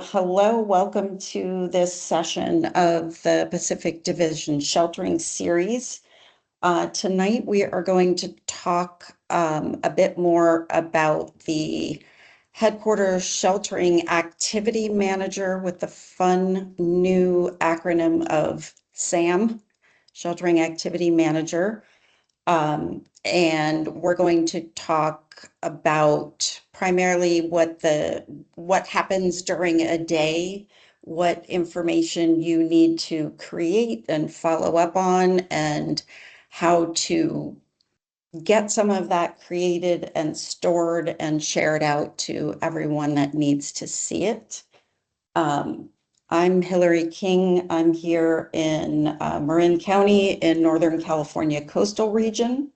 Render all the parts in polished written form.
hello, welcome to this session of the Pacific Division Sheltering Series. Tonight we are going to talk a bit more about the Headquarters Sheltering Activity Manager with the fun new acronym of SAM, Sheltering Activity Manager. And we're going to talk about primarily what happens during a day, what information you need to create and follow up on, and how to get some of that created and stored and shared out to everyone that needs to see it. I'm Hillary King. I'm here in Marin County in Northern California coastal region.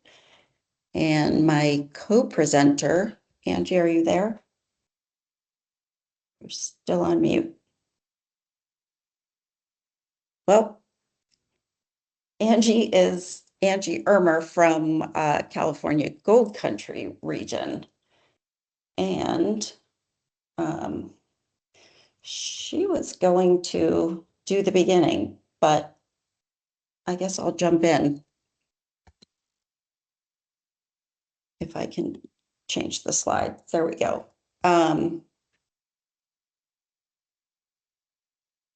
And my co-presenter, Angie, are you there? You're still on mute. Well, Angie is Angie Ermer from California Gold Country region. And she was going to do the beginning, but I guess I'll jump in. If I can change the slide. There we go.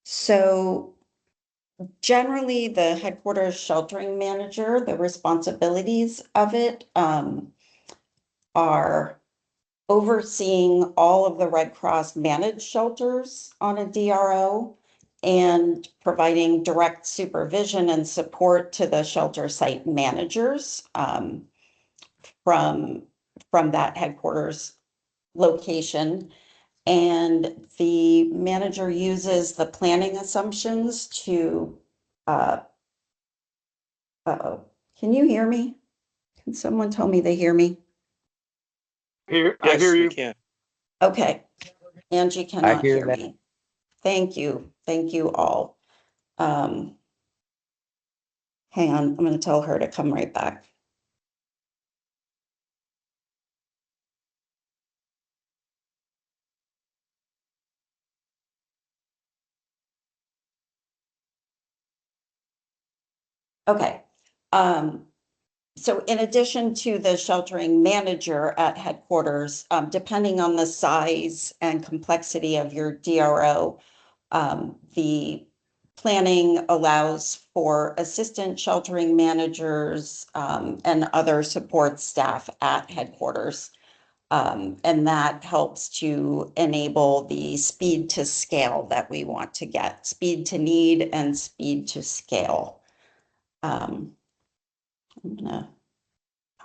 So generally, the Headquarters Sheltering Manager, the responsibilities of it are overseeing all of the Red Cross managed shelters on a DRO and providing direct supervision and support to the shelter site managers from that headquarters location. And the manager uses the planning assumptions to, uh-oh, can you hear me? Can someone tell me they hear me? I hear you. Can. Okay, Angie cannot hear me. Thank you all. Hang on, I'm gonna tell her to come right back. Okay, so in addition to the sheltering manager at headquarters, depending on the size and complexity of your DRO, the planning allows for assistant sheltering managers and other support staff at headquarters. And that helps to enable the speed to scale that we want to get, speed to need and speed to scale.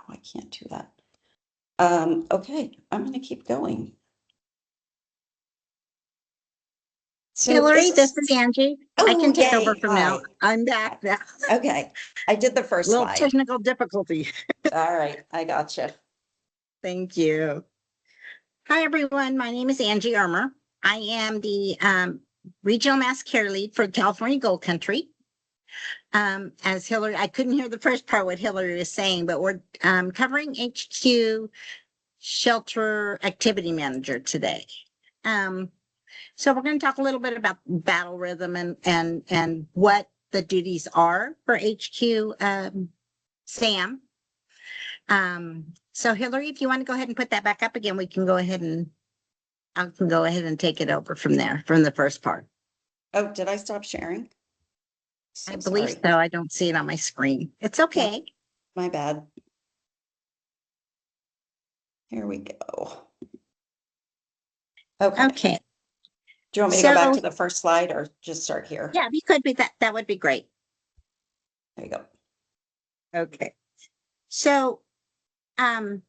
I can't do that. Okay, I'm gonna keep going. So Hillary, this is Angie. I can take over from now. I'm back now. Okay, I did the first slide. Technical difficulty. All right, I gotcha. Thank you. Hi, everyone. My name is Angie Ermer. I am the Regional Mass Care Lead for California Gold Country. As Hillary, I couldn't hear the first part what Hillary was saying, but we're covering HQ Shelter Activity Manager today. So we're going to talk a little bit about battle rhythm and what the duties are for HQ SAM. So Hillary, if you want to go ahead and put that back up again, we can go ahead and I can go ahead and take it over from there, from the first part. Oh, did I stop sharing? I believe so. I don't see it on my screen. It's okay. My bad. Here we go. Okay. Do you want me to go back to the first slide or just start here? Yeah, you could be that would be great. There you go. Okay. So I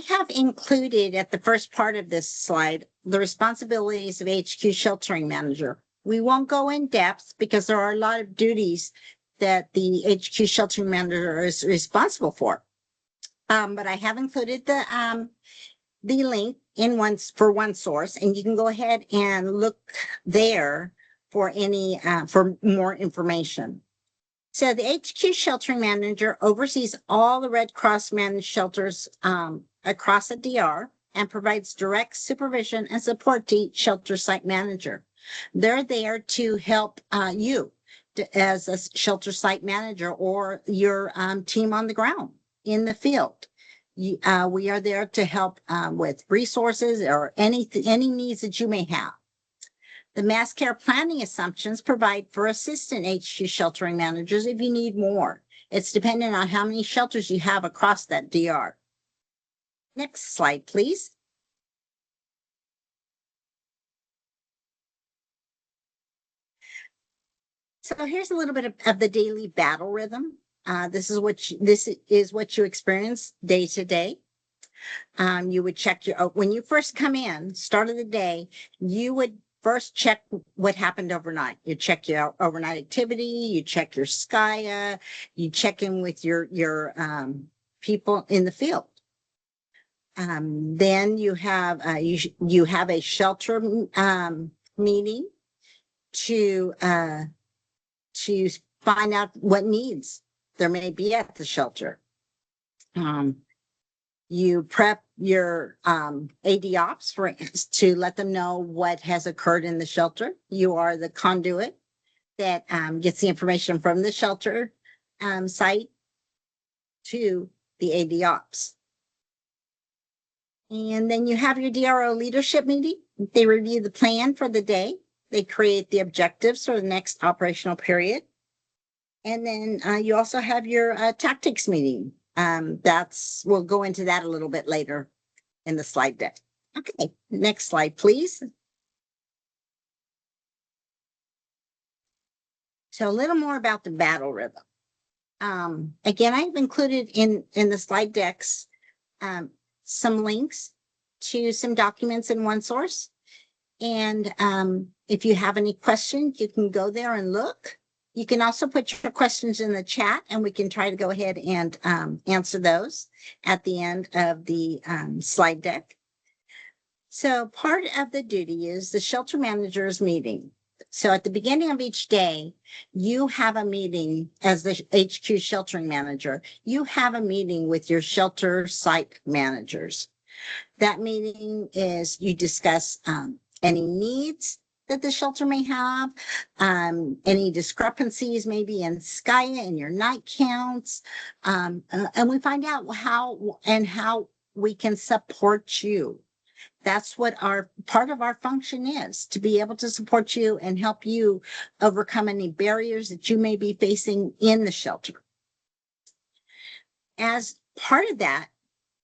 have included at the first part of this slide the responsibilities of HQ Sheltering Manager. We won't go in depth because there are a lot of duties that the HQ Sheltering Manager is responsible for. But I have included the link in for OneSource, and you can go ahead and look there for any for more information. So the HQ Sheltering Manager oversees all the Red Cross managed shelters across the DR. and provides direct supervision and support to each shelter site manager. They're there to help you as a shelter site manager or your team on the ground in the field. We are there to help with resources or any needs that you may have. The mass care planning assumptions provide for assistant HQ sheltering managers if you need more. It's dependent on how many shelters you have across that DR. Next slide, please. So here's a little bit of the daily battle rhythm. This is what you experience day to day. You would check when you first come in, start of the day, you would first check what happened overnight. You check your overnight activity, you check your SCIA, you check in with your people in the field. Then you have you have a shelter meeting to find out what needs there may be at the shelter. You prep your AD ops to let them know what has occurred in the shelter. You are the conduit that gets the information from the shelter site to the AD ops. And then you have your DRO leadership meeting. They review the plan for the day. They create the objectives for the next operational period. And then you also have your tactics meeting. We'll go into that a little bit later in the slide deck. Okay, next slide, please. So a little more about the battle rhythm. Again, I've included in the slide decks some links to some documents in OneSource. And if you have any questions, you can go there and look. You can also put your questions in the chat and we can try to go ahead and answer those at the end of the slide deck. So part of the duty is the shelter manager's meeting. So at the beginning of each day, you have a meeting as the HQ sheltering manager. You have a meeting with your shelter site managers. That meeting is you discuss any needs that the shelter may have, any discrepancies maybe in SCIA and your night counts, and we find out how we can support you. That's what part of our function is, to be able to support you and help you overcome any barriers that you may be facing in the shelter. As part of that,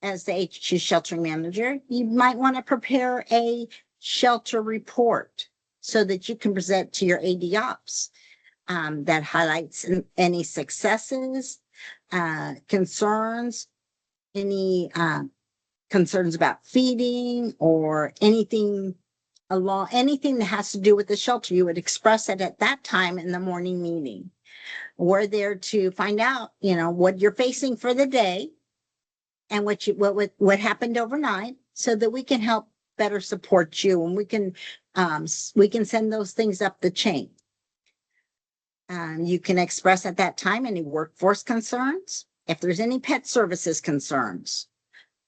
as the HQ sheltering manager, you might want to prepare a shelter report so that you can present to your AD ops that highlights any successes, concerns, any concerns about feeding or anything that has to do with the shelter. You would express it at that time in the morning meeting. We're there to find out, what you're facing for the day and what happened overnight so that we can help better support you and we can send those things up the chain. You can express at that time any workforce concerns. If there's any pet services concerns,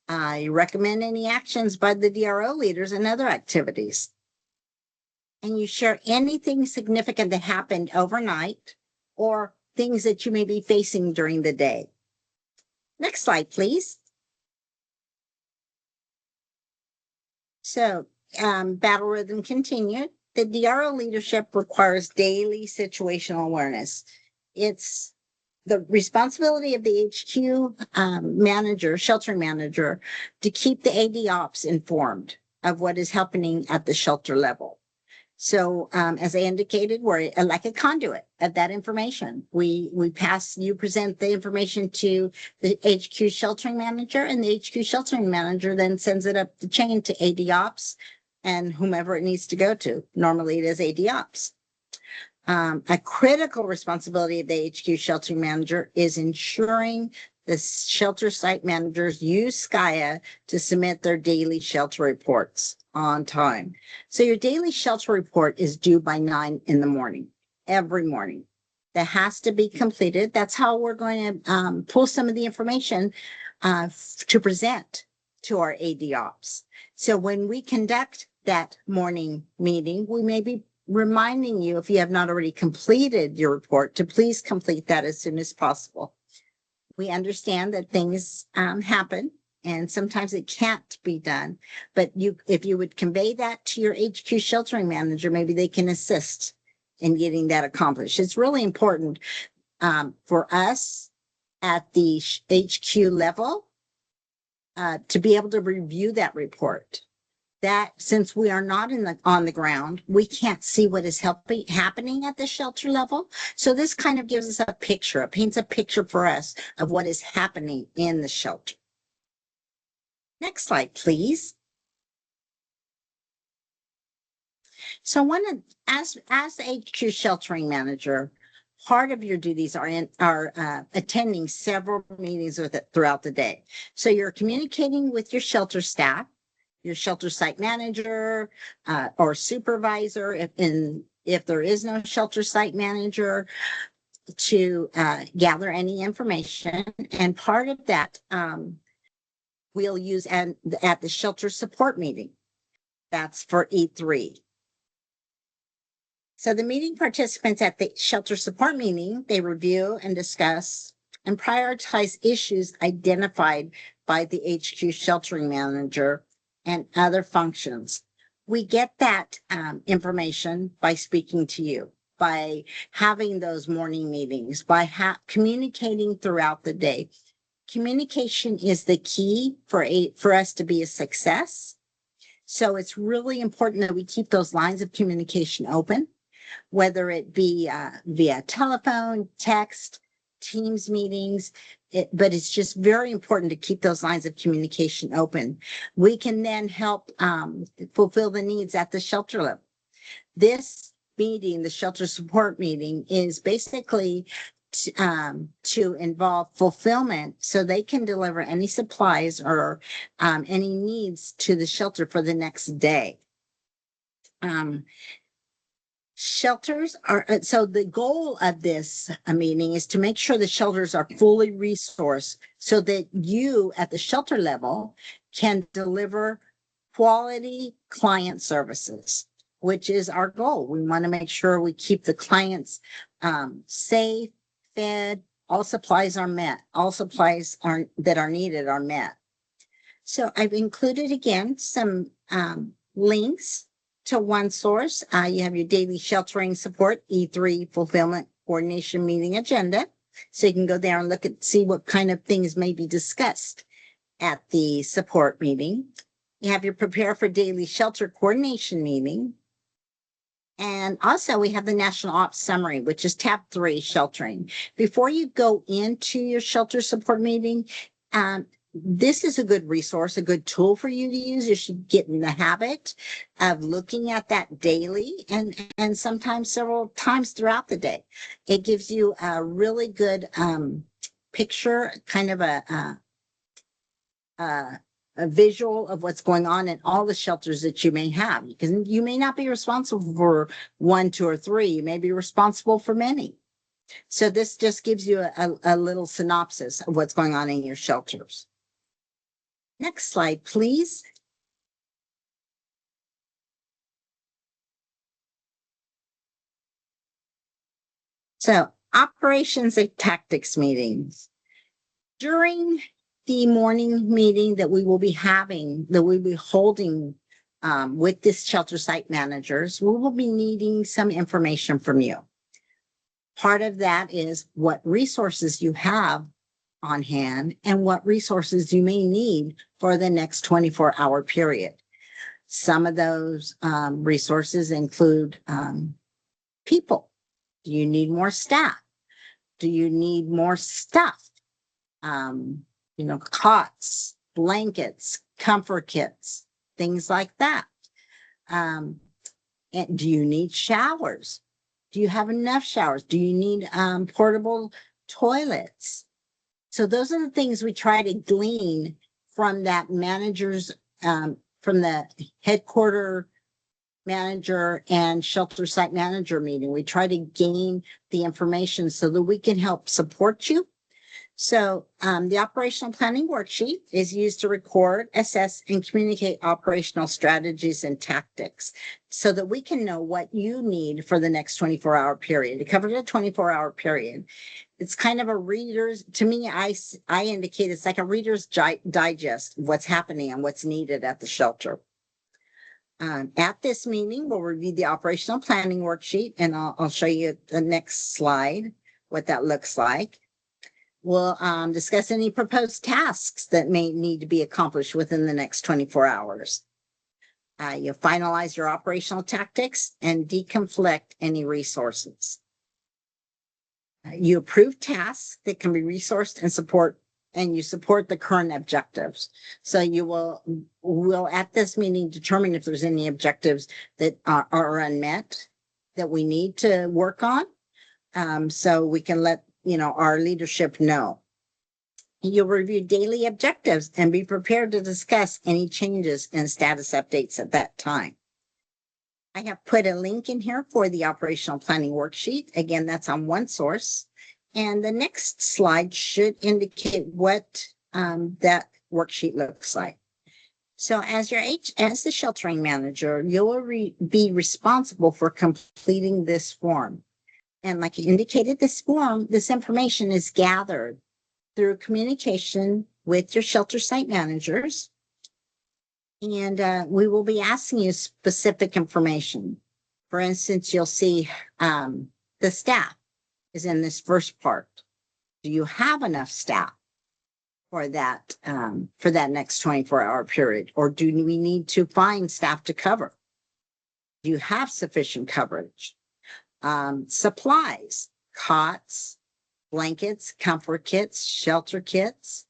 you recommend any actions by the DRO leaders and other activities. And you share anything significant that happened overnight or things that you may be facing during the day. Next slide, please. So battle rhythm continued. The DRO leadership requires daily situational awareness. It's the responsibility of the HQ sheltering manager, to keep the AD ops informed of what is happening at the shelter level. So as I indicated, we're like a conduit of that information. You present the information to the HQ sheltering manager, and the HQ sheltering manager then sends it up the chain to AD ops and whomever it needs to go to. Normally it is AD ops. A critical responsibility of the HQ sheltering manager is ensuring the shelter site managers use SCIA to submit their daily shelter reports on time. So your daily shelter report is due by 9 in the morning, every morning. That has to be completed. That's how we're going to pull some of the information to present to our AD ops. So when we conduct that morning meeting, we may be reminding you, if you have not already completed your report, to please complete that as soon as possible. We understand that things happen and sometimes it can't be done, but if you would convey that to your HQ sheltering manager, maybe they can assist in getting that accomplished. It's really important for us at the HQ level to be able to review that report. That since we are not on the ground, we can't see what is happening at the shelter level. So this kind of gives us a picture, it paints a picture for us of what is happening in the shelter. Next slide, please. So as the HQ sheltering manager, part of your duties are attending several meetings with it throughout the day. So you're communicating with your shelter staff, your shelter site manager or supervisor, if there is no shelter site manager, to gather any information. And part of that we'll use at the shelter support meeting. That's for E3. So the meeting participants at the shelter support meeting, they review and discuss and prioritize issues identified by the HQ sheltering manager and other functions. We get that information by speaking to you, by having those morning meetings, by communicating throughout the day. Communication is the key for us to be a success. So it's really important that we keep those lines of communication open, whether it be via telephone, text, Teams meetings, but it's just very important to keep those lines of communication open. We can then help fulfill the needs at the shelter level. This meeting, the shelter support meeting, is basically to involve fulfillment so they can deliver any supplies or any needs to the shelter for the next day. Shelters are, so the goal of this meeting is to make sure the shelters are fully resourced so that you at the shelter level can deliver quality client services, which is our goal. We want to make sure we keep the clients safe, fed, all supplies are met, all supplies that are needed are met. So I've included again some links to one source. You have your daily sheltering support, E3 fulfillment coordination meeting agenda. So you can go there and look at, see what kind of things may be discussed at the support meeting. You have your prepare for daily shelter coordination meeting. And also we have the National Ops Summary, which is tab 3, sheltering. Before you go into your shelter support meeting, this is a good resource, a good tool for you to use. You should get in the habit of looking at that daily and sometimes several times throughout the day. It gives you a really good picture, kind of a visual of what's going on in all the shelters that you may have. Because you may not be responsible for 1, 2, or 3. You may be responsible for many. So this just gives you a little synopsis of what's going on in your shelters. Next slide, please. So operations and tactics meetings. During the morning meeting that we will be having, that we'll be holding with this shelter site managers, we will be needing some information from you. Part of that is what resources you have on hand and what resources you may need for the next 24-hour period. Some of those resources include people. Do you need more staff? Do you need more stuff? Cots, blankets, comfort kits, things like that. And do you need showers? Do you have enough showers? Do you need portable toilets? So those are the things we try to glean from that manager's, from the headquarter manager and shelter site manager meeting. We try to gain the information so that we can help support you, So the operational planning worksheet is used to record, assess, and communicate operational strategies and tactics so that we can know what you need for the next 24-hour period. It covers a 24-hour period. It's kind of a reader's, to me, I indicate it's like a reader's digest of what's happening and what's needed at the shelter. At this meeting, we'll review the operational planning worksheet, and I'll show you the next slide, what that looks like. We'll discuss any proposed tasks that may need to be accomplished within the next 24 hours. You'll finalize your operational tactics and deconflict any resources. You approve tasks that can be resourced and you support the current objectives. So you will at this meeting determine if there's any objectives that are unmet that we need to work on. So we can let our leadership know. You'll review daily objectives and be prepared to discuss any changes and status updates at that time. I have put a link in here for the operational planning worksheet. Again, that's on OneSource. And the next slide should indicate what that worksheet looks like. So as the sheltering manager, you will be responsible for completing this form. And like you indicated, this information is gathered through communication with your shelter site managers. And we will be asking you specific information. For instance, you'll see the staff is in this first part. Do you have enough staff for that next 24-hour period? Or do we need to find staff to cover? Do you have sufficient coverage? Supplies, cots, blankets, comfort kits, shelter kits,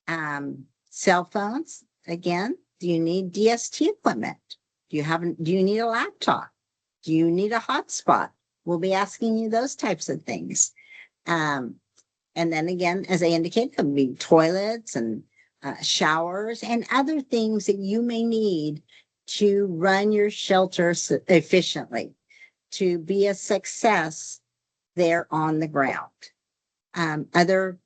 cell phones. Again, do you need DST equipment? Do you need a laptop? Do you need a hotspot? We'll be asking you those types of things. And then again, as I indicated, there'll be toilets and showers and other things that you may need to run your shelter efficiently, to be a success there on the ground. Other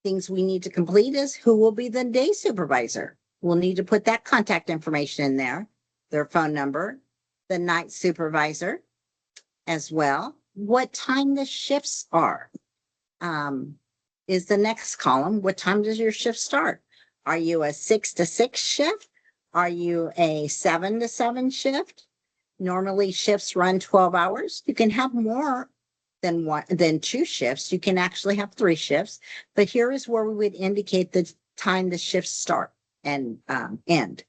things we need to complete is who will be the day supervisor. We'll need to put that contact information in there, their phone number, the night supervisor as well. What time the shifts are is the next column. What time does your shift start? Are you a 6 to 6 shift? Are you a 7 to 7 shift? Normally shifts run 12 hours. You can have more than 2 shifts. You can actually have 3 shifts, but here is where we would indicate the time the shifts start and end.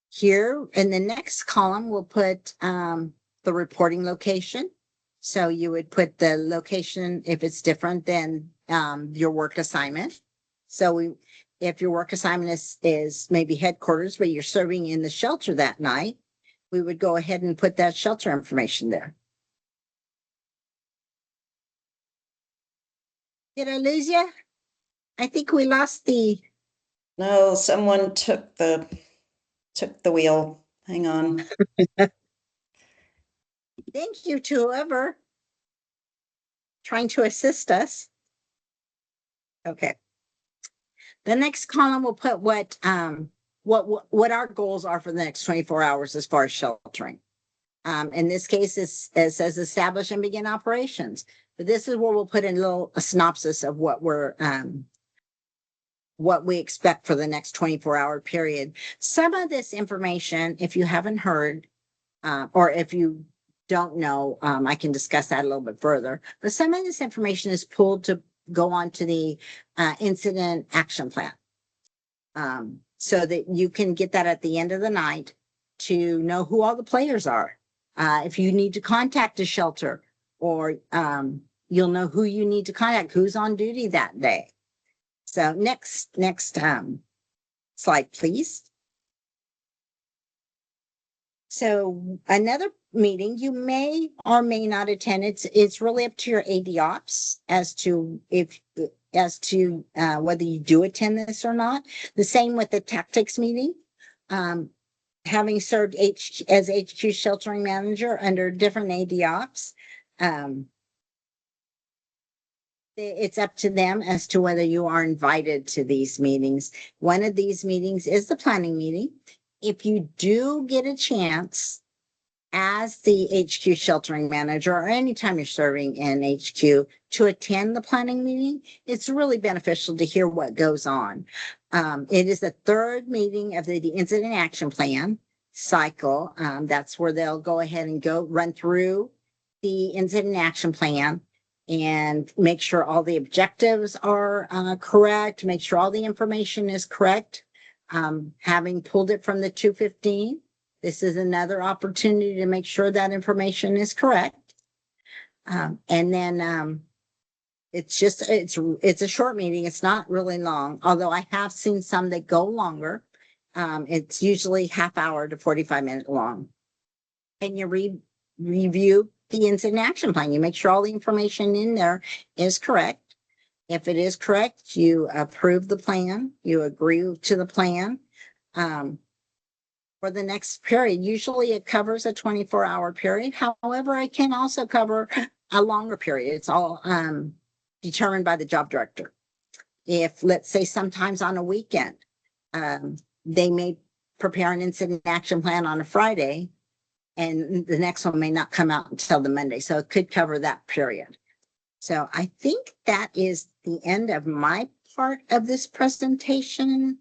Here in the next column, we'll put the reporting location. So you would put the location if it's different than your work assignment. So if your work assignment is maybe headquarters, but you're serving in the shelter that night, we would go ahead and put that shelter information there. Did I lose you? I think we lost the. No, someone took the wheel. Hang on. Thank you to whoever trying to assist us. Okay. The next column will put what our goals are for the next 24 hours as far as sheltering. In this case, it says establish and begin operations. But this is where we'll put in a synopsis of what we expect for the next 24-hour period. Some of this information, if you haven't heard, or if you don't know, I can discuss that a little bit further. But some of this information is pulled to go on to the incident action plan, so that you can get that at the end of the night to know who all the players are. If you need to contact a shelter, or you'll know who you need to contact, who's on duty that day. So next slide, please. So another meeting you may or may not attend. It's really up to your AD ops as to whether you do attend this or not. The same with the tactics meeting. Having served as HQ sheltering manager under different AD ops, It's up to them as to whether you are invited to these meetings. One of these meetings is the planning meeting. If you do get a chance as the HQ sheltering manager, or anytime you're serving in HQ, to attend the planning meeting, it's really beneficial to hear what goes on. It is the third meeting of the incident action plan cycle. That's where they'll go ahead and run through the incident action plan and make sure all the objectives are correct, make sure all the information is correct. Having pulled it from the 215, this is another opportunity to make sure that information is correct. And then it's a short meeting. It's not really long, although I have seen some that go longer. It's usually half hour to 45-minute long. And you review the incident action plan. You make sure all the information in there is correct. If it is correct, you approve the plan, you agree to the plan. For the next period, usually it covers a 24-hour period. However, it can also cover a longer period. It's all determined by the job director. If, let's say, sometimes on a weekend, they may prepare an incident action plan on a Friday, and the next one may not come out until the Monday. So it could cover that period. So I think that is the end of my part of this presentation.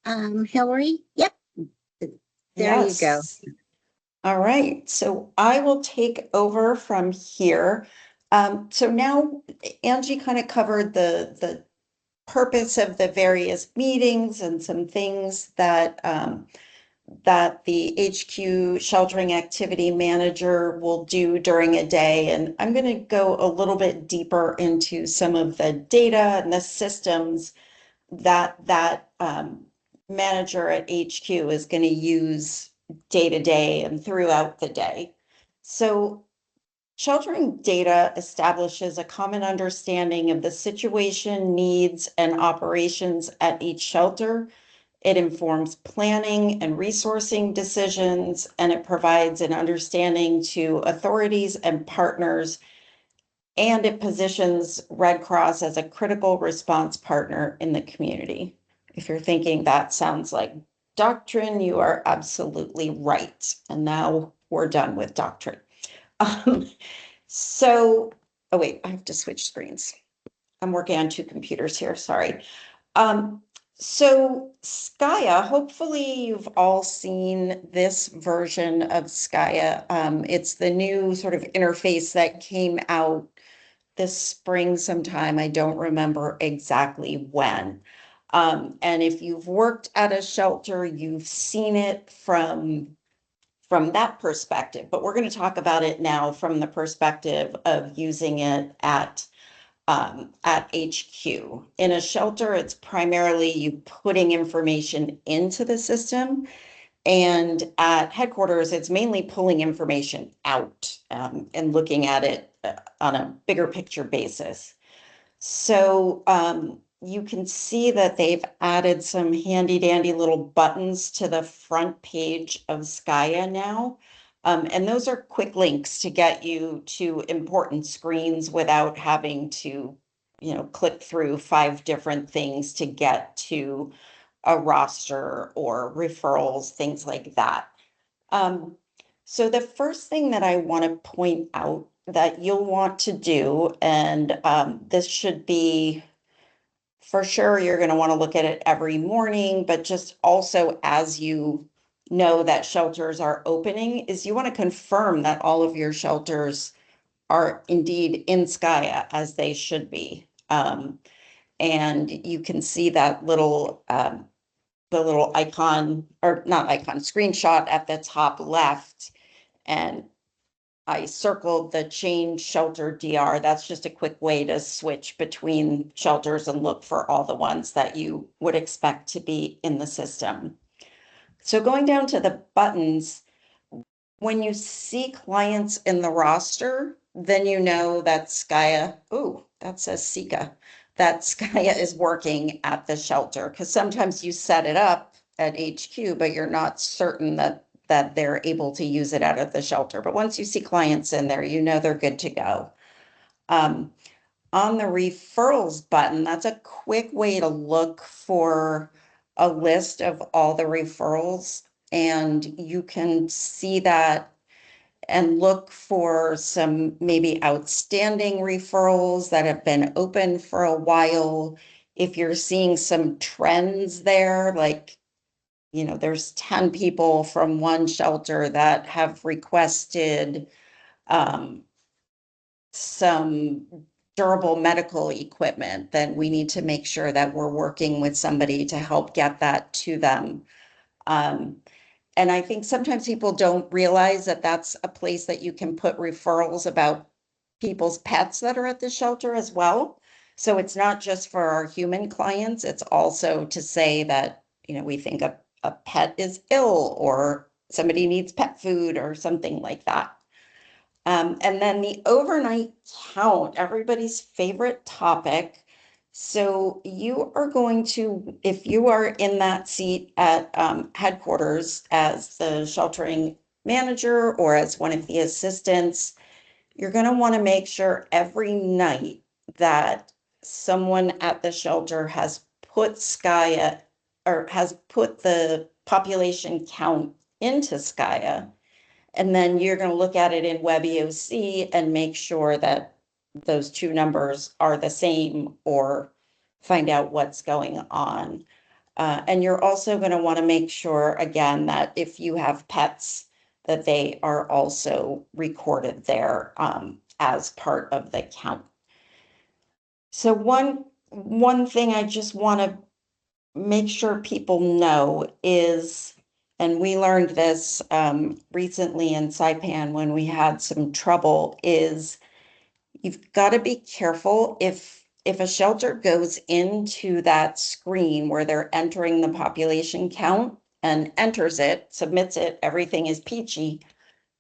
Hillary? Yep. There you go. All right. So I will take over from here. So now Angie kind of covered the purpose of the various meetings and some things that that the HQ sheltering activity manager will do during a day. And I'm going to go a little bit deeper into some of the data and the systems that manager at HQ is going to use day to day and throughout the day. So sheltering data establishes a common understanding of the situation, needs, and operations at each shelter. It informs planning and resourcing decisions, and it provides an understanding to authorities and partners, and it positions Red Cross as a critical response partner in the community. If you're thinking that sounds like doctrine, you are absolutely right. And now we're done with doctrine. Oh wait, I have to switch screens. I'm working on two computers here, sorry. So Skya, hopefully you've all seen this version of Skya. It's the new sort of interface that came out this spring sometime. I don't remember exactly when. And if you've worked at a shelter, you've seen it from that perspective, but we're going to talk about it now from the perspective of using it at HQ. In a shelter, it's primarily you putting information into the system, and at headquarters, it's mainly pulling information out and looking at it on a bigger picture basis. So you can see that they've added some handy dandy little buttons to the front page of Skya now. And those are quick links to get you to important screens without having to, click through 5 different things to get to a roster or referrals, things like that. So the first thing that I want to point out that you'll want to do, and this should be for sure, you're going to want to look at it every morning, but just also as you know that shelters are opening, is you want to confirm that all of your shelters are indeed in Skya as they should be. And you can see that little the little icon, or not icon, screenshot at the top left. And I circled the change shelter DR. That's just a quick way to switch between shelters and look for all the ones that you would expect to be in the system. So going down to the buttons, when you see clients in the roster, then you know that Skya, that says Sika, that Skya is working at the shelter, because sometimes you set it up at HQ, but you're not certain that they're able to use it out of the shelter. But once you see clients in there, you know they're good to go. on the referrals button, that's a quick way to look for a list of all the referrals. And you can see that and look for some maybe outstanding referrals that have been open for a while. If you're seeing some trends there, like, you know, there's 10 people from one shelter that have requested some durable medical equipment, then we need to make sure that we're working with somebody to help get that to them. And I think sometimes people don't realize that that's a place that you can put referrals about people's pets that are at the shelter as well. So it's not just for our human clients, it's also to say that, you know, we think a pet is ill or somebody needs pet food or something like that. And then the overnight count, everybody's favorite topic. So you are going to, if you are in that seat at headquarters as the sheltering manager or as one of the assistants, you're going to want to make sure every night that someone at the shelter has put Skya or has put the population count into Skya. And then you're going to look at it in WebEOC and make sure that those two numbers are the same or find out what's going on. And you're also going to want to make sure, again, that if you have pets, that they are also recorded there as part of the count. So one thing I just want to make sure people know is, and we learned this recently in Saipan when we had some trouble, is you've got to be careful if a shelter goes into that screen where they're entering the population count and enters it, submits it, everything is peachy,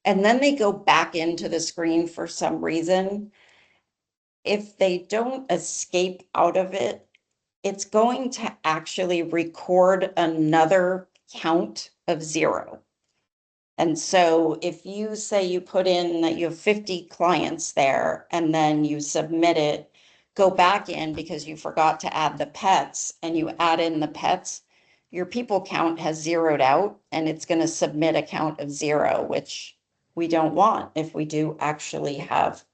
and then they go back into the screen for some reason. If they don't escape out of it, it's going to actually record another count of 0. And so if you say you put in that you have 50 clients there and then you submit it, go back in because you forgot to add the pets and you add in the pets, your people count has zeroed out and it's going to submit a count of 0, which we don't want if we do actually have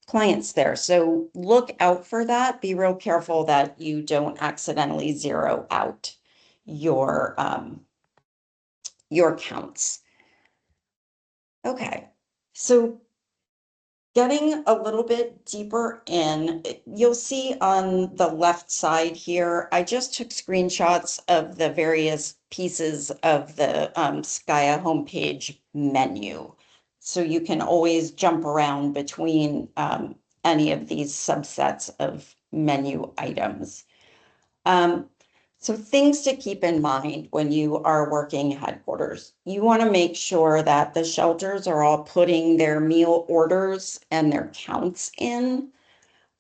clients there. So look out for that. Be real careful that you don't accidentally zero out your counts. Okay, so getting a little bit deeper in, you'll see on the left side here, I just took screenshots of the various pieces of the Skya homepage menu. So you can always jump around between any of these subsets of menu items. So things to keep in mind when you are working headquarters. You want to make sure that the shelters are all putting their meal orders and their counts in.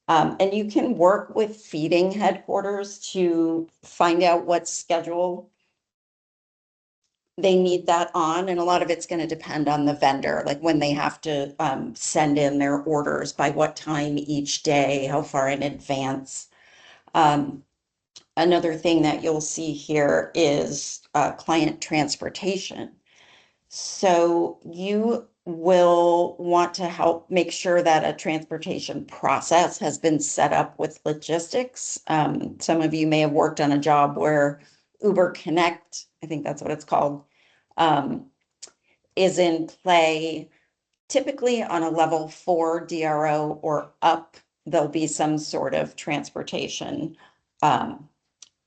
And you can work with feeding headquarters to find out what schedule they need that on. And a lot of it's going to depend on the vendor, like when they have to send in their orders, by what time each day, how far in advance. Another thing that you'll see here is client transportation. So you will want to help make sure that a transportation process has been set up with logistics. Some of you may have worked on a job where Uber Connect, I think that's what it's called, is in play. Typically on a level 4 DRO or up, there'll be some sort of transportation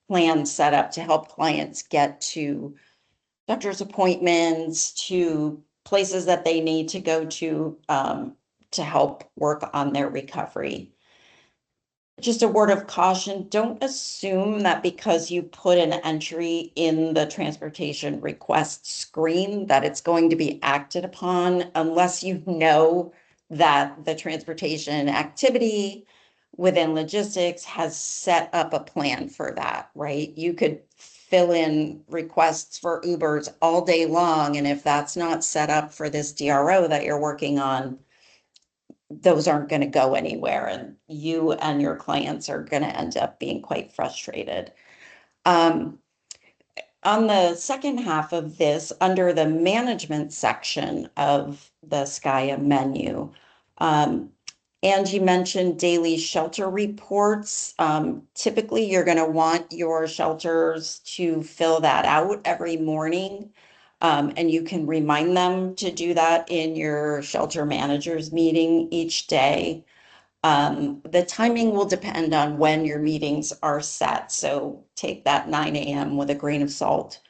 plan set up to help clients get to doctor's appointments, to places that they need to go to help work on their recovery. Just a word of caution, don't assume that because you put an entry in the transportation request screen that it's going to be acted upon unless you know that the transportation activity within logistics has set up a plan for that, right? You could fill in requests for Ubers all day long, and if that's not set up for this DRO that you're working on, those aren't going to go anywhere, and you and your clients are going to end up being quite frustrated. On the second half of this, under the management section of the SKYA menu, Angie mentioned daily shelter reports. Typically, you're going to want your shelters to fill that out every morning. And you can remind them to do that in your shelter managers meeting each day. The timing will depend on when your meetings are set. So take that 9 a.m. with a grain of salt.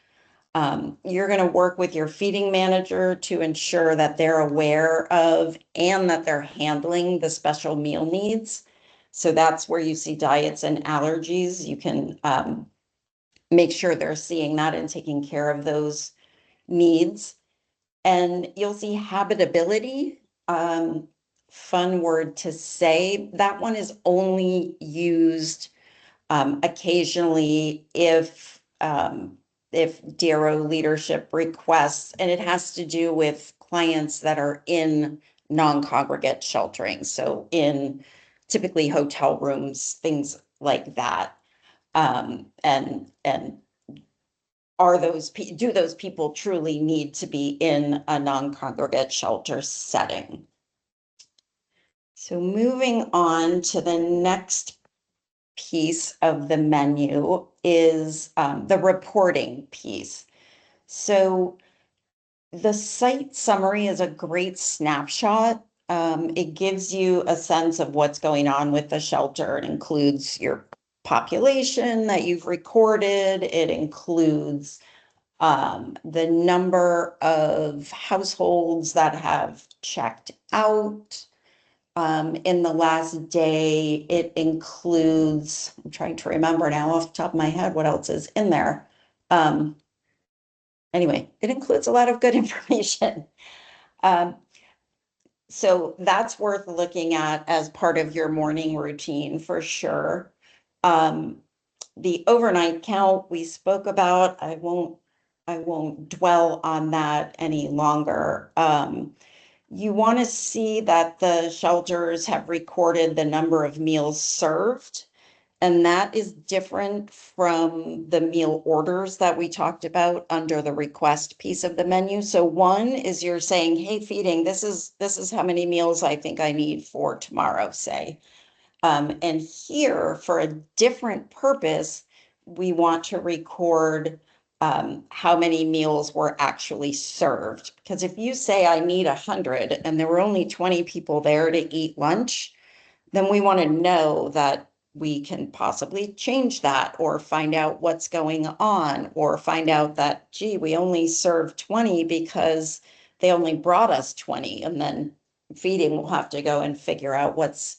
You're going to work with your feeding manager to ensure that they're aware of and that they're handling the special meal needs. So that's where you see diets and allergies. You can make sure they're seeing that and taking care of those needs. And you'll see habitability. Fun word to say. That one is only used occasionally if DARO leadership requests, and it has to do with clients that are in non-congregate sheltering. So in typically hotel rooms, things like that. And do those people truly need to be in a non-congregate shelter setting? So moving on to the next piece of the menu is the reporting piece. So the site summary is a great snapshot. It gives you a sense of what's going on with the shelter. It includes your population that you've recorded. It includes the number of households that have checked out. In the last day, it includes, I'm trying to remember now off the top of my head what else is in there. Anyway, it includes a lot of good information. So that's worth looking at as part of your morning routine for sure. The overnight count we spoke about, I won't dwell on that any longer. You want to see that the shelters have recorded the number of meals served, and that is different from the meal orders that we talked about under the request piece of the menu. So one is you're saying, hey, feeding, this is how many meals I think I need for tomorrow, say. And here, for a different purpose, we want to record how many meals were actually served. Because if you say I need 100 and there were only 20 people there to eat lunch, then we want to know that we can possibly change that or find out what's going on, or find out that, gee, we only served 20 because they only brought us 20. And then feeding will have to go and figure out what's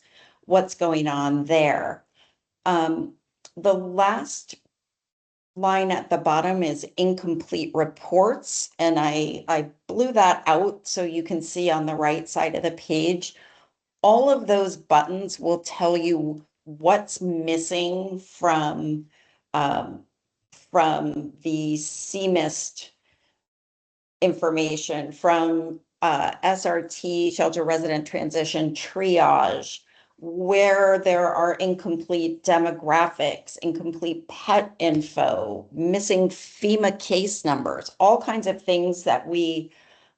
going on there. The last line at the bottom is incomplete reports, and I blew that out so you can see on the right side of the page. All of those buttons will tell you what's missing from the CMIST information, from SRT, shelter resident transition triage, where there are incomplete demographics, incomplete pet info, missing FEMA case numbers, all kinds of things that we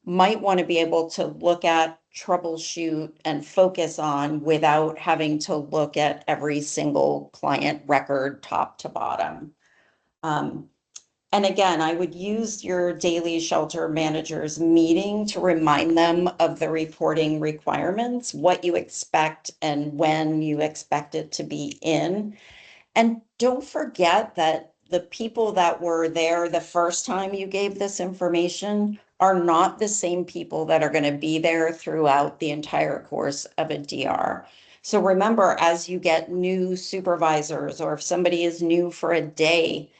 might want to be able to look at, troubleshoot, and focus on without having to look at every single client record top to bottom. And again, I would use your daily shelter managers meeting to remind them of the reporting requirements, what you expect and when you expect it to be in. And don't forget that the people that were there the first time you gave this information are not the same people that are going to be there throughout the entire course of a DR. So remember, as you get new supervisors, or if somebody is new for a day,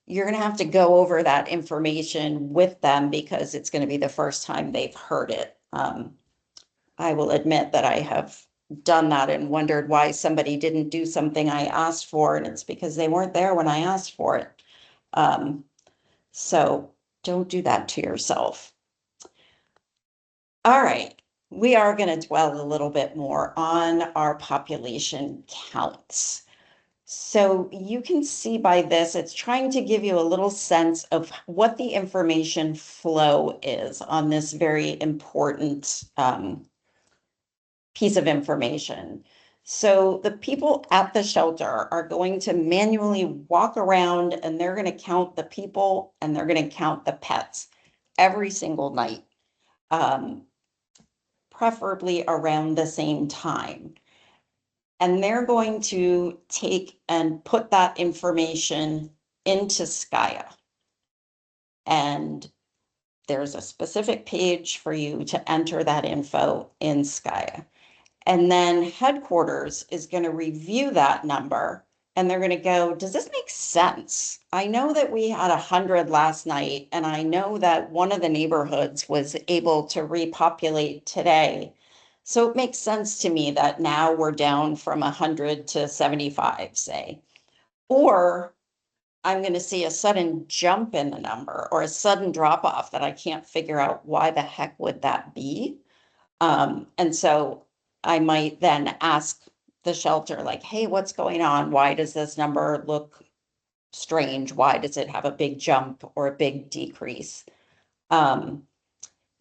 you're going to have to go over that information with them because it's going to be the first time they've heard it. I will admit that I have done that and wondered why somebody didn't do something I asked for, and it's because they weren't there when I asked for it. So don't do that to yourself. All right, we are going to dwell a little bit more on our population counts. So you can see by this, it's trying to give you a little sense of what the information flow is on this very important piece of information. So the people at the shelter are going to manually walk around and they're going to count the people and they're going to count the pets every single night, preferably around the same time. And they're going to take and put that information into Skya. And there's a specific page for you to enter that info in Skya. And then headquarters is going to review that number and they're going to go, does this make sense? I know that we had 100 last night, and I know that one of the neighborhoods was able to repopulate today. So it makes sense to me that now we're down from 100 to 75, say. Or I'm going to see a sudden jump in the number or a sudden drop off that I can't figure out why the heck would that be. And so I might then ask the shelter, like, hey, what's going on? Why does this number look strange? Why does it have a big jump or a big decrease?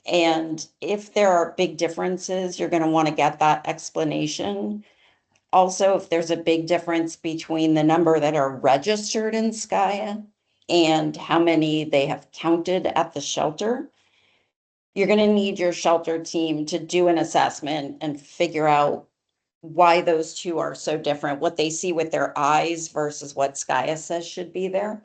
And if there are big differences, you're going to want to get that explanation. Also, if there's a big difference between the number that are registered in Skya and how many they have counted at the shelter, you're going to need your shelter team to do an assessment and figure out why those two are so different, what they see with their eyes versus what Skya says should be there.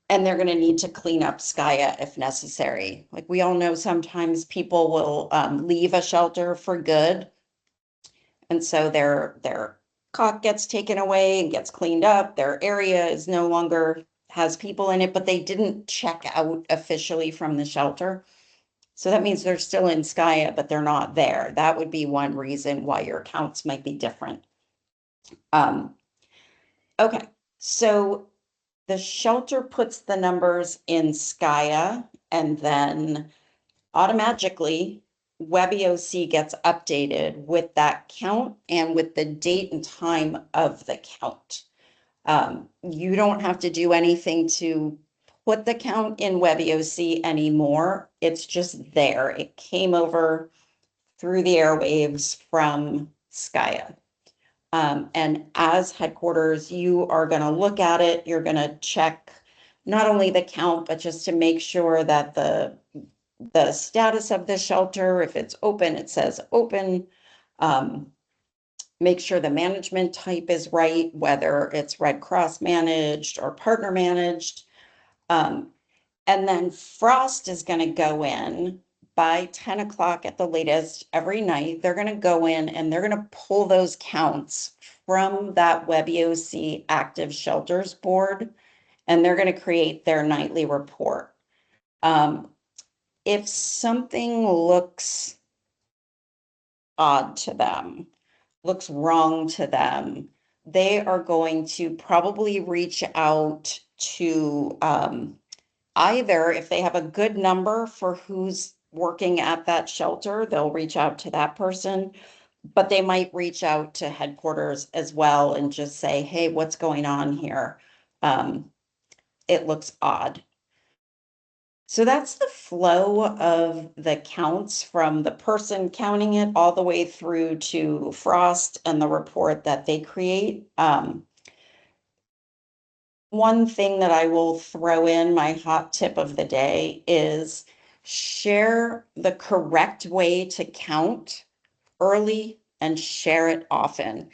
And they're going to need to clean up Skya if necessary. Like we all know, sometimes people will leave a shelter for good. And so their cot gets taken away and gets cleaned up. Their area is no longer has people in it, but they didn't check out officially from the shelter. So that means they're still in Skya, but they're not there. That would be one reason why your counts might be different. Okay, so the shelter puts the numbers in Skya, and then automatically WebEOC gets updated with that count and with the date and time of the count. You don't have to do anything to put the count in WebEOC anymore. It's just there. It came over through the airwaves from Skya. And as headquarters, you are going to look at it. You're going to check not only the count, but just to make sure that the status of the shelter, if it's open, it says open. Make sure the management type is right, whether it's Red Cross managed or partner managed. And then Frost is going to go in by 10 o'clock at the latest every night. They're going to go in and they're going to pull those counts from that WebEOC active shelters board, and they're going to create their nightly report. If something looks odd to them, looks wrong to them, they are going to probably reach out to either, if they have a good number for who's working at that shelter, they'll reach out to that person, but they might reach out to headquarters as well and just say, hey, what's going on here? It looks odd. So that's the flow of the counts from the person counting it all the way through to Frost and the report that they create. One thing that I will throw in, my hot tip of the day, is share the correct way to count early and share it often.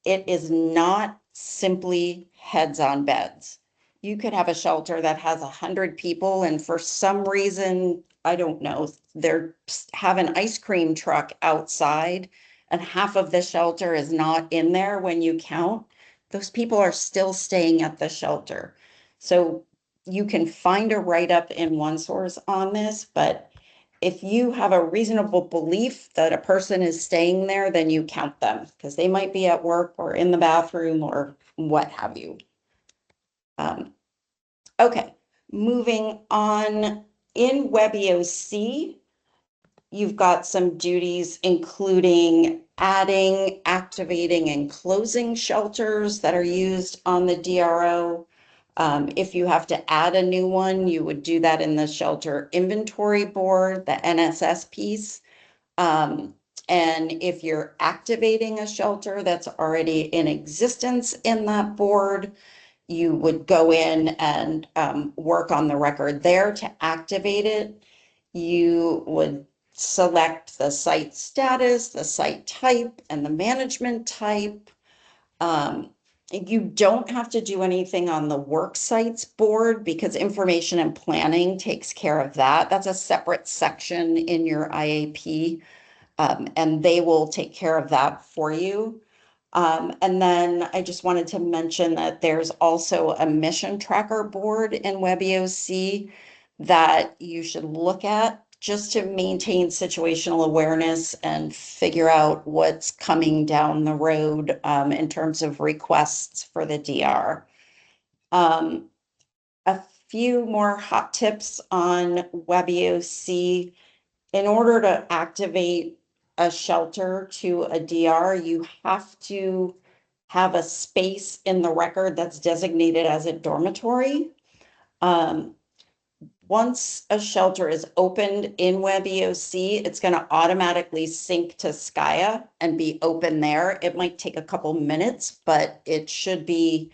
It is not simply heads on beds. You could have a shelter that has 100 people, and for some reason, I don't know, they're have an ice cream truck outside and half of the shelter is not in there when you count. Those people are still staying at the shelter. So you can find a write-up in OneSource on this, but if you have a reasonable belief that a person is staying there, then you count them because they might be at work or in the bathroom or what have you. Okay, moving on. In WebEOC, you've got some duties, including adding, activating, and closing shelters that are used on the DRO. If you have to add a new one, you would do that in the shelter inventory board, the NSS piece. And if you're activating a shelter that's already in existence in that board, you would go in and work on the record there to activate it. You would select the site status, the site type, and the management type. You don't have to do anything on the work sites board because information and planning takes care of that. That's a separate section in your IAP, and they will take care of that for you. And then I just wanted to mention that there's also a mission tracker board in WebEOC that you should look at just to maintain situational awareness and figure out what's coming down the road in terms of requests for the DR. A few more hot tips on WebEOC. In order to activate a shelter to a DR, you have to have a space in the record that's designated as a dormitory. Once a shelter is opened in WebEOC, it's going to automatically sync to Skya and be open there. It might take a couple minutes, but it should be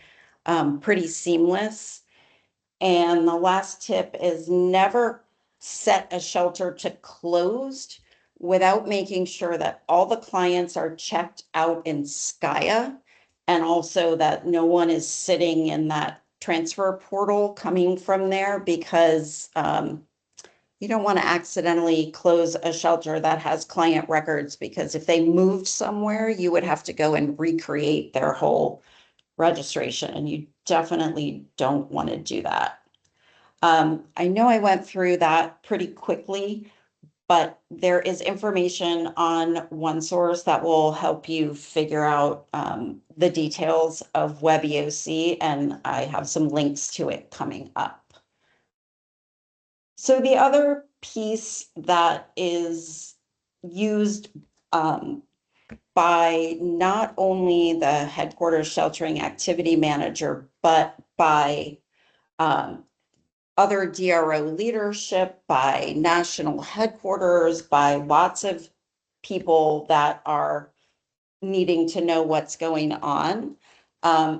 pretty seamless. And the last tip is never set a shelter to closed without making sure that all the clients are checked out in Skya and also that no one is sitting in that transfer portal coming from there, because you don't want to accidentally close a shelter that has client records, because if they moved somewhere, you would have to go and recreate their whole registration, and you definitely don't want to do that. I know I went through that pretty quickly, but there is information on OneSource that will help you figure out the details of WebEOC, and I have some links to it coming up. So the other piece that is used by not only the headquarters sheltering activity manager, but by other DRO leadership, by national headquarters, by lots of people that are needing to know what's going on.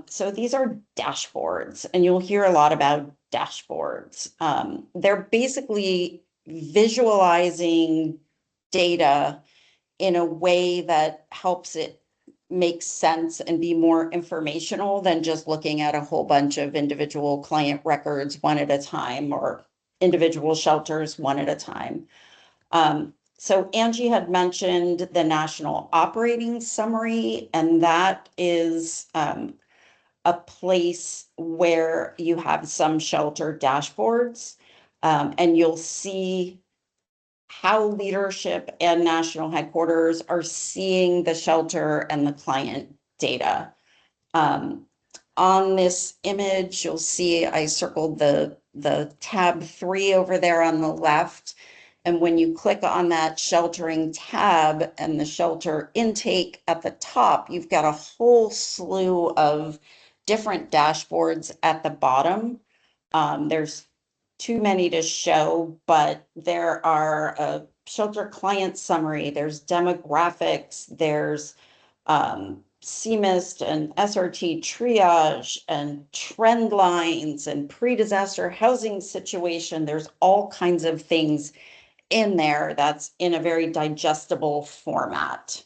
So these are dashboards, and you'll hear a lot about dashboards. They're basically visualizing data in a way that helps it make sense and be more informational than just looking at a whole bunch of individual client records one at a time, or individual shelters one at a time. So Angie had mentioned the National Operating Summary, and that is a place where you have some shelter dashboards, and you'll see how leadership and national headquarters are seeing the shelter and the client data. On this image, you'll see I circled the tab 3 over there on the left. And when you click on that sheltering tab and the shelter intake at the top, you've got a whole slew of different dashboards at the bottom. There's too many to show, but there are a shelter client summary, there's demographics, there's CMIST and SRT triage and trend lines and pre-disaster housing situation. There's all kinds of things in there that's in a very digestible format.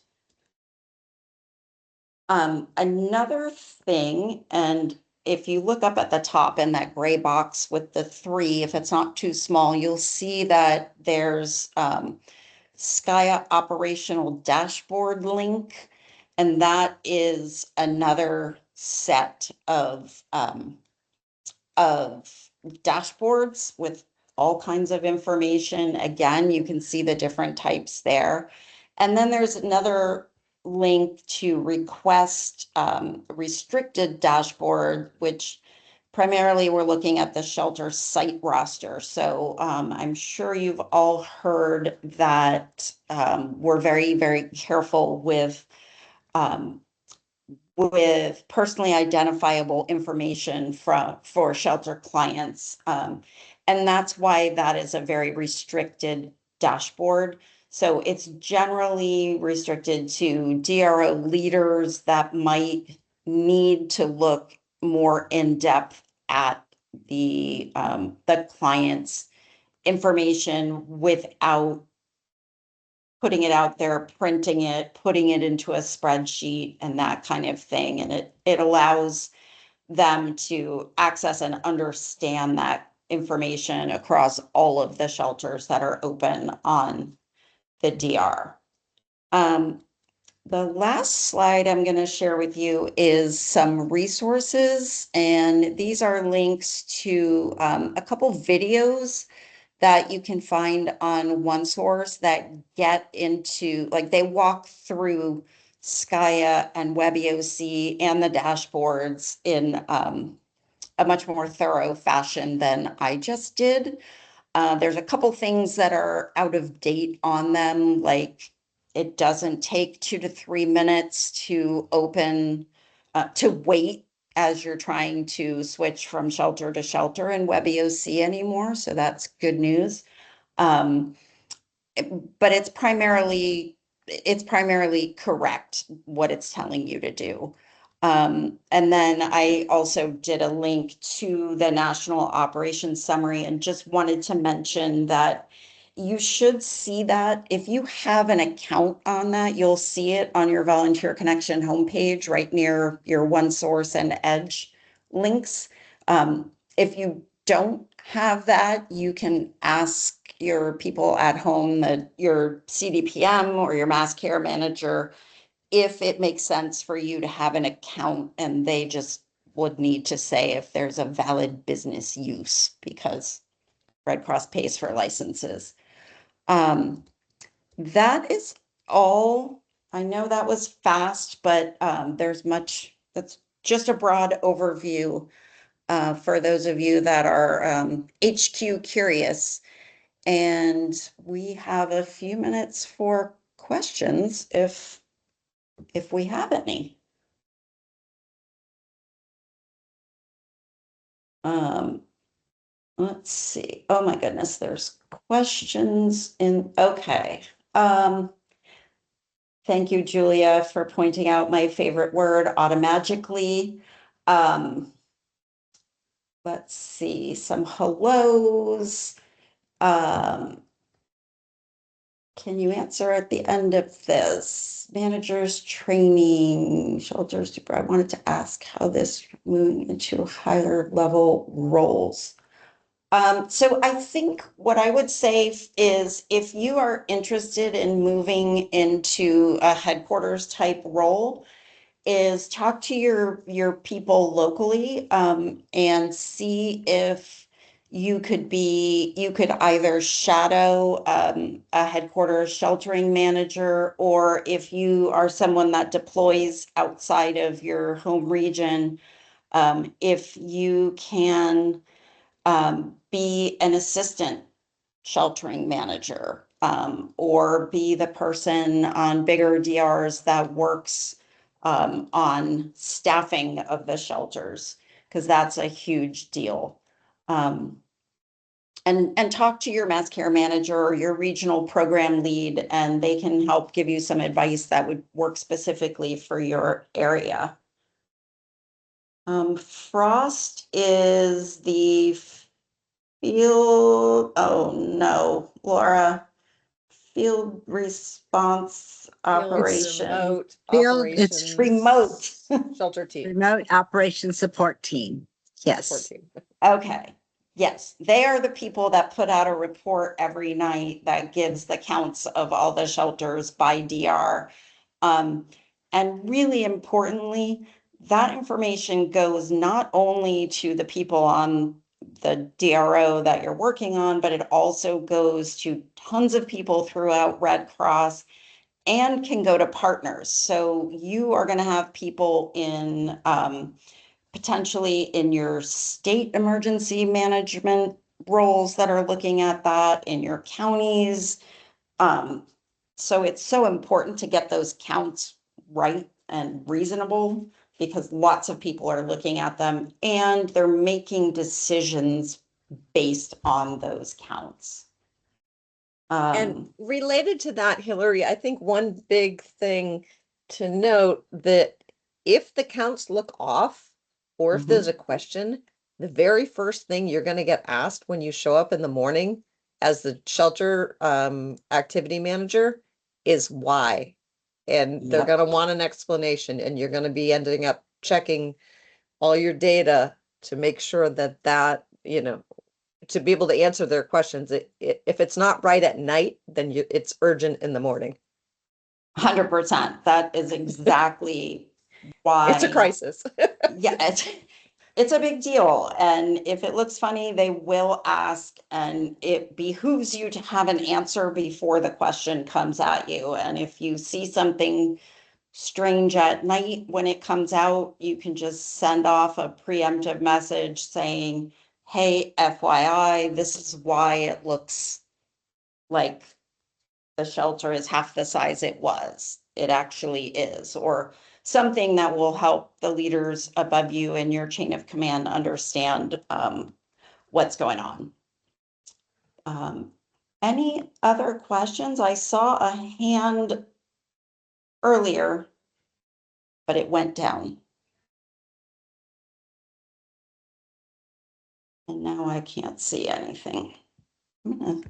Another thing, and if you look up at the top in that gray box with the 3, if it's not too small, you'll see that there's Skya operational dashboard link, and that is another set of dashboards with all kinds of information. Again, you can see the different types there. And then there's another link to request restricted dashboard, which primarily we're looking at the shelter site roster. So I'm sure you've all heard that we're very, very careful with personally identifiable information for shelter clients. And that's why that is a very restricted dashboard. So it's generally restricted to DRO leaders that might need to look more in depth at the client's information without putting it out there, printing it, putting it into a spreadsheet and that kind of thing. And it allows them to access and understand that information across all of the shelters that are open on the DR. The last slide I'm going to share with you is some resources, and these are links to a couple videos that you can find on OneSource that get into, like, they walk through Skya and WebEOC and the dashboards in a much more thorough fashion than I just did. There's a couple things that are out of date on them, like it doesn't take 2 to 3 minutes to open, to wait as you're trying to switch from shelter to shelter in WebEOC anymore. So that's good news. But it's primarily correct what it's telling you to do. And then I also did a link to the National Operations Summary and just wanted to mention that you should see that. If you have an account on that, you'll see it on your Volunteer Connection homepage right near your OneSource and Edge links. If you don't have that, you can ask your people at home, your CDPM or your mass care manager, if it makes sense for you to have an account, and they just would need to say if there's a valid business use, because Red Cross pays for licenses. That is all. I know that was fast, but there's much. That's just a broad overview for those of you that are HQ curious. And we have a few minutes for questions if we have any. Let's see. Oh my goodness, there's questions in. Okay. Thank you, Julia, for pointing out my favorite word, automagically. Let's see, some hellos. Can you answer at the end of this? Managers training, shelters. I wanted to ask how this moving into higher level roles. So I think what I would say is if you are interested in moving into a headquarters type role, is talk to your people locally and see if you could either shadow a headquarters sheltering manager, or if you are someone that deploys outside of your home region, if you can be an assistant sheltering manager, or be the person on bigger DRs that works on staffing of the shelters, because that's a huge deal. And talk to your mass care manager or your regional program lead, and they can help give you some advice that would work specifically for your area. Frost is the field, oh no, Laura, field response operation. Remote Field, it's operations Remote. Shelter team. Remote Operation Support Team. Support Yes. team. Okay, yes, they are the people that put out a report every night that gives the counts of all the shelters by DR. And really importantly, that information goes not only to the people on the DRO that you're working on, but it also goes to tons of people throughout Red Cross and can go to partners. So you are going to have people in potentially in your state emergency management roles that are looking at that, in your counties. So it's so important to get those counts right and reasonable, because lots of people are looking at them and they're making decisions based on those counts. And related to that, Hillary, I think one big thing to note that if the counts look off, or if there's a question, the very first thing you're going to get asked when you show up in the morning as the shelter activity manager is why. And they're Yep. going to want an explanation, and you're going to be ending up checking all your data to make sure that, you know, to be able to answer their questions. If it's not right at night, then it's urgent in the morning. 100%. That is exactly why. It's a crisis. Yeah, it's a big deal. And if it looks funny, they will ask, and it behooves you to have an answer before the question comes at you. And if you see something strange at night when it comes out, you can just send off a preemptive message saying, hey, FYI, this is why it looks like the shelter is half the size it was. It actually is, or something that will help the leaders above you in your chain of command understand what's going on. Any other questions? I saw a hand earlier, but it went down. And now I can't see anything. I'm gonna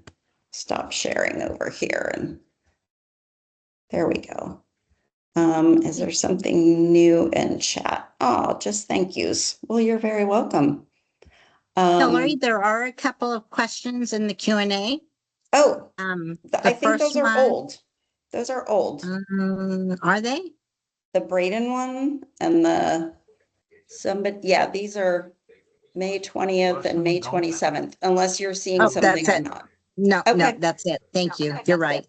stop sharing over here, and there we go. Is there something new in chat? Oh, just thank yous. Well, you're very welcome. Hillary, there are a couple of questions in the Q&A. Oh, The I think those first are one- old. Those are old. Are they? The Braden one and yeah, these are May 20th and May 27th, unless you're seeing Oh, something that's I'm it. not. No, no, Okay. that's it. Thank you. You're right.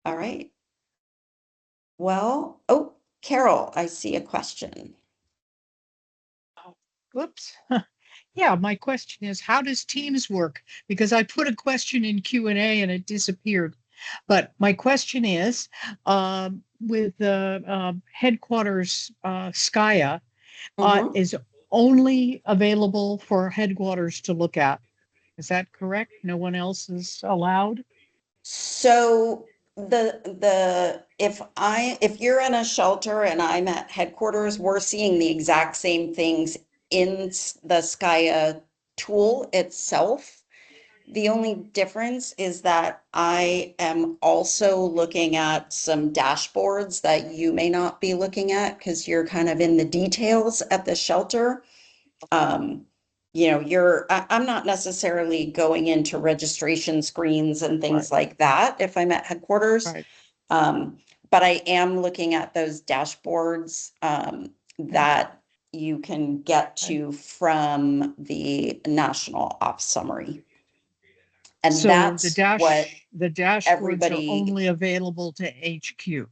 All right. Well, oh, Carol, I see a question. Whoops. Yeah, my question is, how does Teams work? Because I put a question in Q&A and it disappeared. But my question is, with the headquarters, Skya, Mhm. is only available for headquarters to look at. Is that correct? No one else is allowed? So if you're in a shelter and I'm at headquarters, we're seeing the exact same things in the Skya tool itself. The only difference is that I am also looking at some dashboards that you may not be looking at because you're kind of in the details at the shelter. You know, I'm not necessarily going into registration screens and things like that if I'm at headquarters. Right. But I am looking at those dashboards that you can get to from the National Ops Summary. And So that's what the dashboards everybody- are only available to HQ.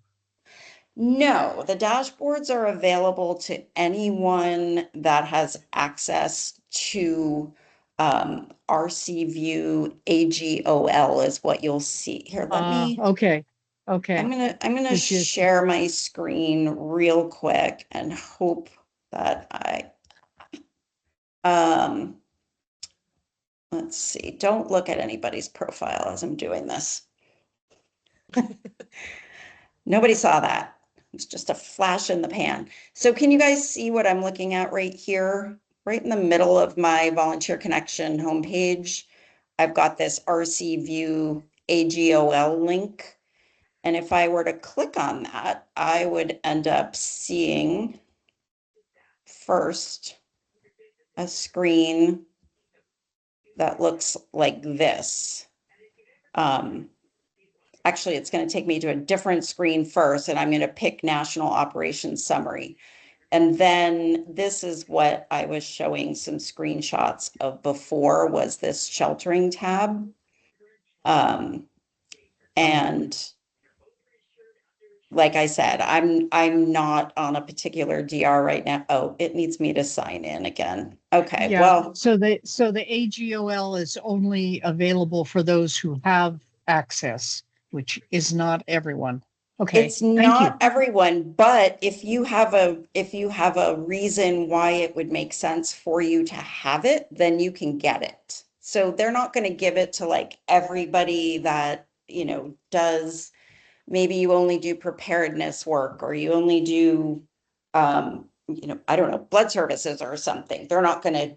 No, the dashboards are available to anyone that has access to RC View AGOL is what you'll see here. Let me, Okay. Okay. I'm gonna Which is- share my screen real quick and hope that let's see, don't look at anybody's profile as I'm doing this. Nobody saw that. It's just a flash in the pan. So can you guys see what I'm looking at right here? Right in the middle of my Volunteer Connection homepage, I've got this RC View AGOL link. And if I were to click on that, I would end up seeing first a screen that looks like this. Actually, it's going to take me to a different screen first, and I'm going to pick National Operations Summary. And then this is what I was showing some screenshots of before, was this sheltering tab. And like I said, I'm not on a particular DR right now. Oh, it needs me to sign in again. Okay, Yeah, well, so the AGOL is only available for those who have access, which is not everyone. Okay, it's thank you. not everyone, but if you have a reason why it would make sense for you to have it, then you can get it. So they're not going to give it to like everybody that, does, maybe you only do preparedness work or you only do I don't know, blood services or something. They're not going to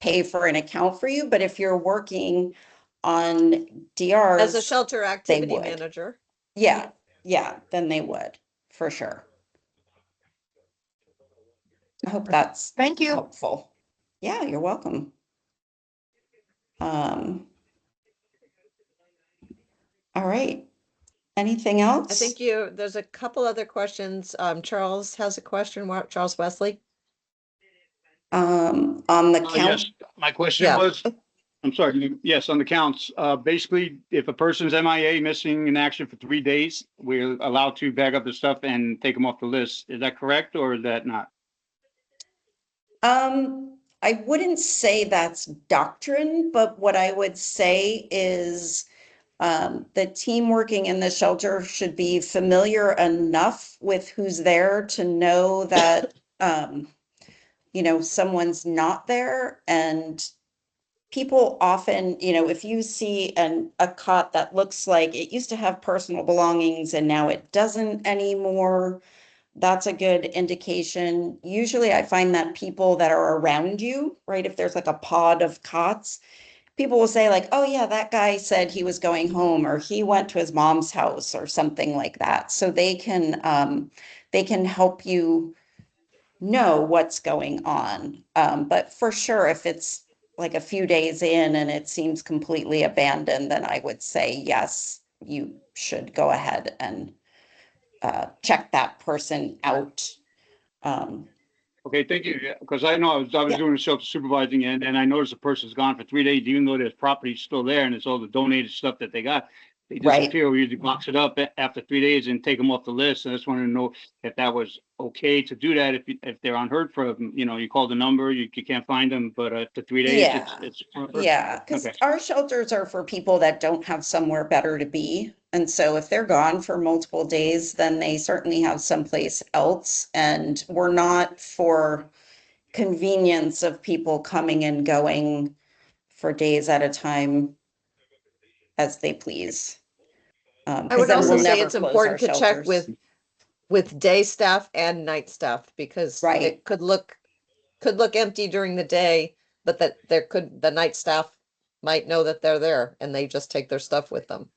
pay for an account for you, but if you're working on DRs, As a shelter activity would. manager. Yeah, yeah, then they would, for sure. I hope that's Thank you. helpful. Yeah, you're welcome. All right. Anything else? I think there's a couple other questions. Charles has a question. Charles Wesley? On the count? Yes, my question Yeah. was, I'm sorry, yes, on the counts. Basically, if a person's MIA, missing in action for 3 days, we're allowed to bag up the stuff and take them off the list. Is that correct or is that not? I wouldn't say that's doctrine, but what I would say is the team working in the shelter should be familiar enough with who's there to know that, someone's not there. And people often, if you see a cot that looks like it used to have personal belongings and now it doesn't anymore, that's a good indication. Usually I find that people that are around you, right, if there's like a pod of cots, people will say like, oh yeah, that guy said he was going home or he went to his mom's house or something like that. So they can help you know what's going on. But for sure, if it's like a few days in and it seems completely abandoned, then I would say, yes, you should go ahead and check that person out. Okay, thank you. Because I know I was Yeah. doing shelter supervising and I noticed the person's gone for 3 days, even though there's property still there and it's all the donated stuff that they got. They Right. disappear. We usually box it up after 3 days and take them off the list. I just wanted to know if that was okay to do that. If they're unheard from, you call the number, you can't find them, but after 3 days, Yeah. it's. Yeah, because Okay. our shelters are for people that don't have somewhere better to be. And so if they're gone for multiple days, then they certainly have someplace else. And we're not for convenience of people coming and going for days at a time as they please. I 'Cause would then also we'll say never it's close important our to check shelters. with day staff and night staff because Right. it could look empty during the day, but that the night staff might know that they're there and they just take their stuff with them.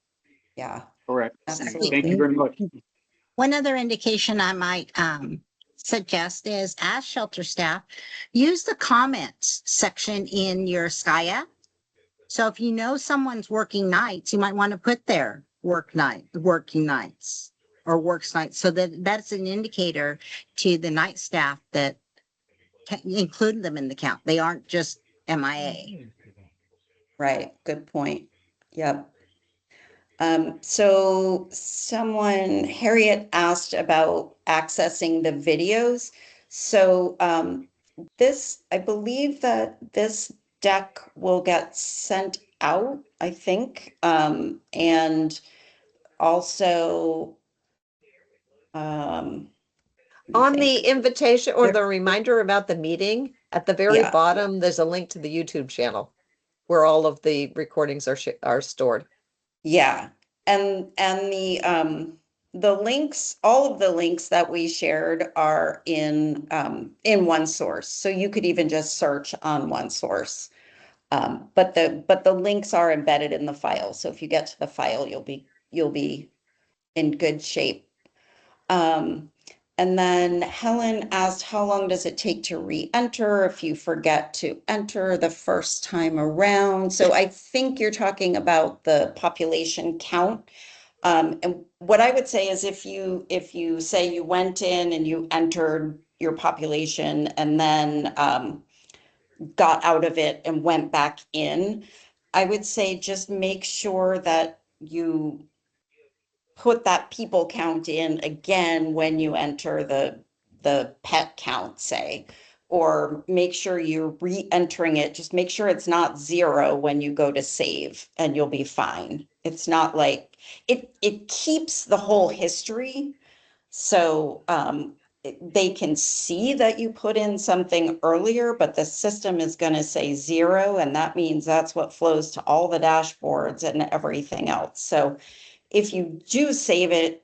Yeah, Correct. absolutely. Thank you very much. One other indication I might suggest is as shelter staff, use the comments section in your Sky app. So if you know someone's working nights, you might want to put their working nights or works nights so that that's an indicator to the night staff that include them in the count. They aren't just MIA. Right, good point. Yep. So Harriet asked about accessing the videos. So I believe that this deck will get sent out, I think. And also, let me On think. the invitation or There- the reminder about the meeting, at the very Yeah. bottom, there's a link to the YouTube channel where all of the recordings are stored. Yeah, and the links, all of the links that we shared are in OneSource. So you could even just search on OneSource. But the links are embedded in the file. So if you get to the file, you'll be in good shape. And then Helen asked, how long does it take to re-enter if you forget to enter the first time around? So I think you're talking about the population count. And what I would say is if you say you went in and you entered your population and then got out of it and went back in, I would say just make sure that you put that people count in again when you enter the pet count, say, or make sure you're re-entering it. Just make sure it's not 0 when you go to save, and you'll be fine. It's not like it keeps the whole history. So they can see that you put in something earlier, but the system is going to say 0, and that means that's what flows to all the dashboards and everything else. So if you do save it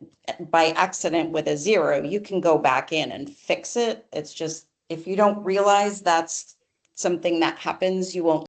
by accident with a 0, you can go back in and fix it. It's just, if you don't realize that's something that happens, you won't